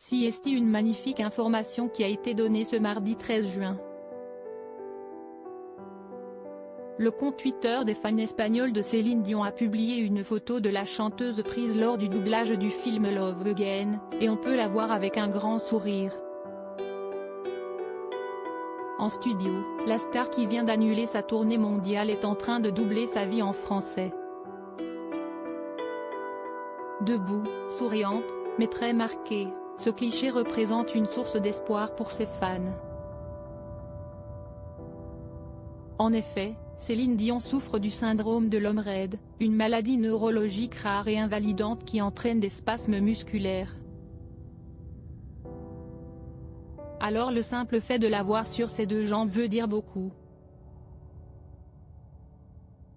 Si est une magnifique information qui a été donnée ce mardi 13 juin. Le compte Twitter des fans espagnols de Céline Dion a publié une photo de la chanteuse prise lors du doublage du film Love Again, et on peut la voir avec un grand sourire. En studio, la star qui vient d'annuler sa tournée mondiale est en train de doubler sa vie en français. Debout, souriante, mais très marquée, ce cliché représente une source d'espoir pour ses fans. En effet, Céline Dion souffre du syndrome de l'homme raide, une maladie neurologique rare et invalidante qui entraîne des spasmes musculaires. Alors le simple fait de la voir sur ses deux jambes veut dire beaucoup.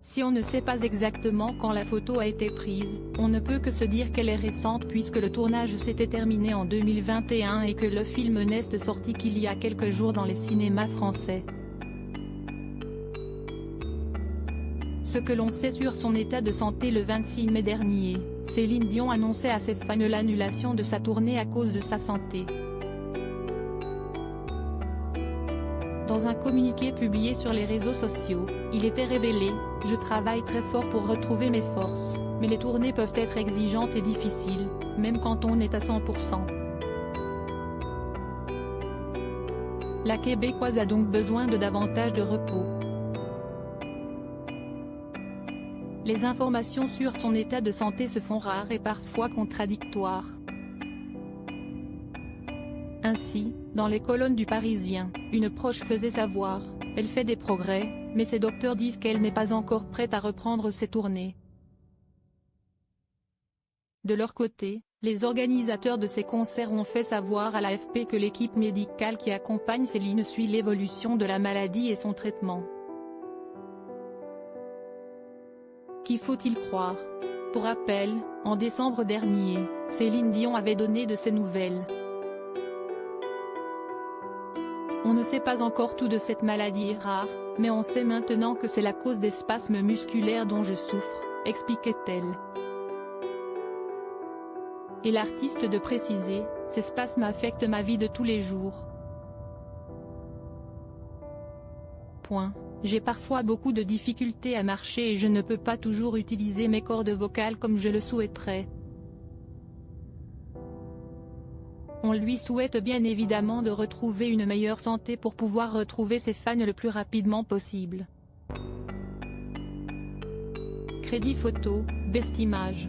Si on ne sait pas exactement quand la photo a été prise, on ne peut que se dire qu'elle est récente puisque le tournage s'était terminé en 2021 et que le film n'est sorti qu'il y a quelques jours dans les cinémas français. Ce que l'on sait sur son état de santé: le 26 mai dernier, Céline Dion annonçait à ses fans l'annulation de sa tournée à cause de sa santé. Dans un communiqué publié sur les réseaux sociaux, il était révélé « Je travaille très fort pour retrouver mes forces, mais les tournées peuvent être exigeantes et difficiles, même quand on est à 100%. » La Québécoise a donc besoin de davantage de repos. Les informations sur son état de santé se font rares et parfois contradictoires. Ainsi, dans les colonnes du Parisien, une proche faisait savoir « Elle fait des progrès, mais ses docteurs disent qu'elle n'est pas encore prête à reprendre ses tournées. » De leur côté, les organisateurs de ces concerts ont fait savoir à l'AFP que l'équipe médicale qui accompagne Céline suit l'évolution de la maladie et son traitement. Qui faut-il croire? Pour rappel, en décembre dernier, Céline Dion avait donné de ses nouvelles. On ne sait pas encore tout de cette maladie rare, mais on sait maintenant que c'est la cause des spasmes musculaires dont je souffre, expliquait-elle. Et l'artiste de préciser, ces spasmes affectent ma vie de tous les jours. J'ai parfois beaucoup de difficultés à marcher et je ne peux pas toujours utiliser mes cordes vocales comme je le souhaiterais. On lui souhaite bien évidemment de retrouver une meilleure santé pour pouvoir retrouver ses fans le plus rapidement possible. Crédit photo, Best Image.